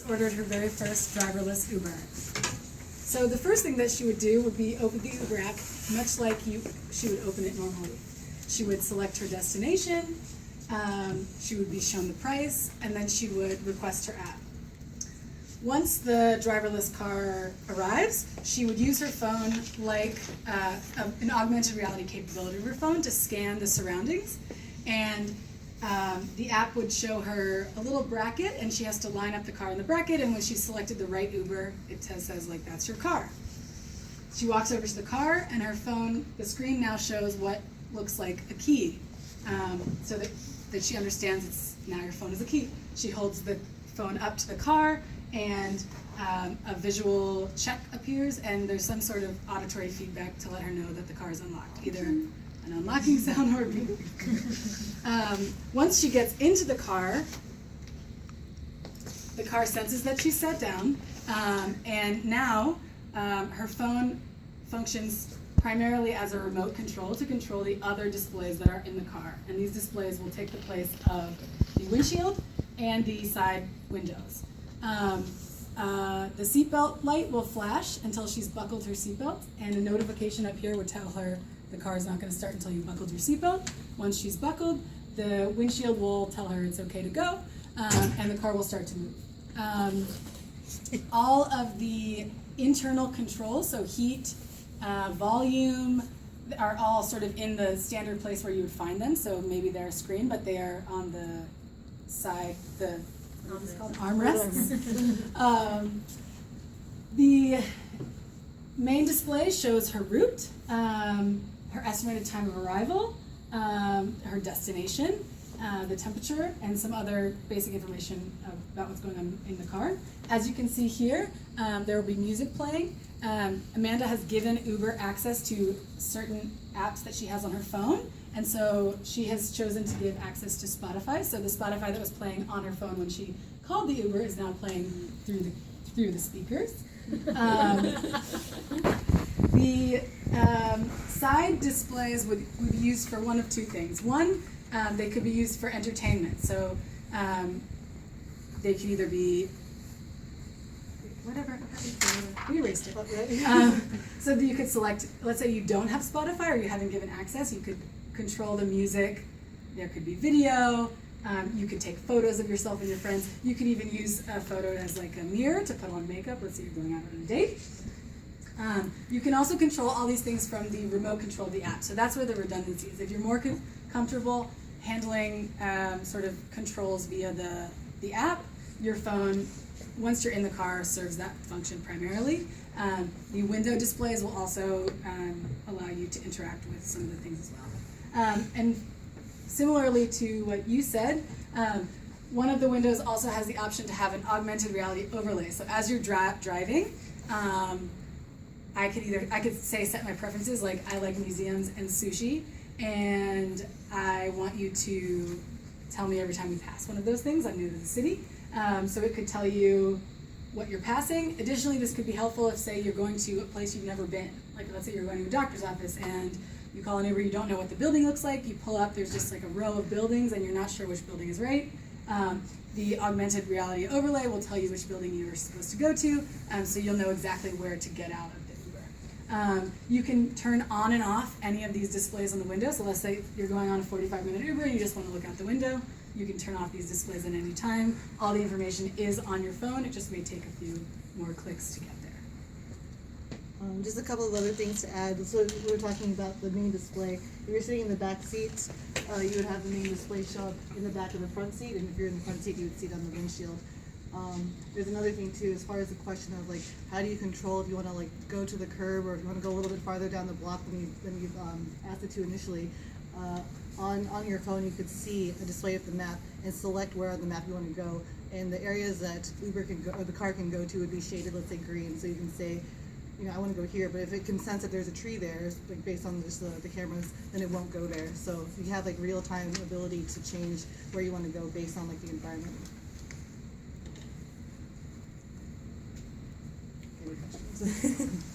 Ordered her very first driverless Uber. So the first thing that she would do would be open the Uber app, much like she would open it normally. She would select her destination, she would be shown the price, and then she would request her app. Once the driverless car arrives, she would use her phone like an augmented reality capability of her phone to scan the surroundings, and the app would show her a little bracket, and she has to line up the car in the bracket, and when she selected the right Uber, it says like, that's your car. She walks over to the car, and her phone, the screen now shows what looks like a key, so that she understands now your phone is a key. She holds the phone up to the car, and a visual check appears, and there's some sort of auditory feedback to let her know that the car is unlocked, either an unlocking sound or a beep. Once she gets into the car senses that she sat down, and now her phone functions primarily as a remote control to control the other displays that are in the car. And these displays will take the place of the windshield and the side windows. The seatbelt light will flash until she's buckled her seatbelt, and a notification up here would tell her the car is not going to start until you buckled your seatbelt. Once she's buckled, the windshield will tell her it's okay to go, and the car will start to move. All of the internal controls, so heat, volume, are all sort of in the standard place where you would find them. So maybe they're a screen, but they are on the side, what is it called? Armrests. The main display shows her route, her estimated time of arrival, her destination, the temperature, and some other basic information about what's going on in the car. As you can see here, there will be music playing. Amanda has given Uber access to certain apps that she has on her phone, and so she has chosen to give access to Spotify. So the Spotify that was playing on her phone when she called the Uber is now playing through the speakers. The side displays would be used for one of two things. One, they could be used for entertainment. So they could either be whatever. We erased it. So that you could select, let's say you don't have Spotify or you haven't given access, you could control the music. There could be video. You could take photos of yourself and your friends. You could even use a photo as like a mirror to put on makeup. Let's say you're going out on a date. You can also control all these things from the remote control of the app. So that's where the redundancy is. If you're more comfortable handling sort of controls via the app, your phone, once you're in the car, serves that function primarily. The window displays will also allow you to interact with some of the things as well. And similarly to what you said, one of the windows also has the option to have an augmented reality overlay. So as you're driving, I could say set my preferences, like I like museums and sushi, and I want you to tell me every time we pass one of those things. I'm new to the city, so it could tell you what you're passing. Additionally, this could be helpful if, say, you're going to a place you've never been. Like, let's say you're going to a doctor's office and you call an Uber, you don't know what the building looks like, you pull up, there's just like a row of buildings and you're not sure which building is right. The augmented reality overlay will tell you which building you're supposed to go to, so you'll know exactly where to get out of the Uber. You can turn on and off any of these displays on the window. So let's say you're going on a 45-minute Uber and you just want to look out the window. You can turn off these displays at any time. All the information is on your phone. It just may take a few more clicks to get there. Just a couple of other things to add. So we were talking about the main display. If you're sitting in the back seat, you would have the main display show up in the back of the front seat, and if you're in the front seat, you would see it on the windshield. There's another thing too, as far as the question of like, how do you control if you want to like go to the curb or if you want to go a little bit farther down the block than you've asked it to initially. On your phone, you could see a display of the map and select where on the map you want to go. And the areas that Uber can go, or the car can go to, would be shaded, let's say green. So you can say, you know, I want to go here, but if it can sense that there's a tree there, like based on just the cameras, then it won't go there. So you have like real-time ability to change where you want to go based on like the environment. Any questions?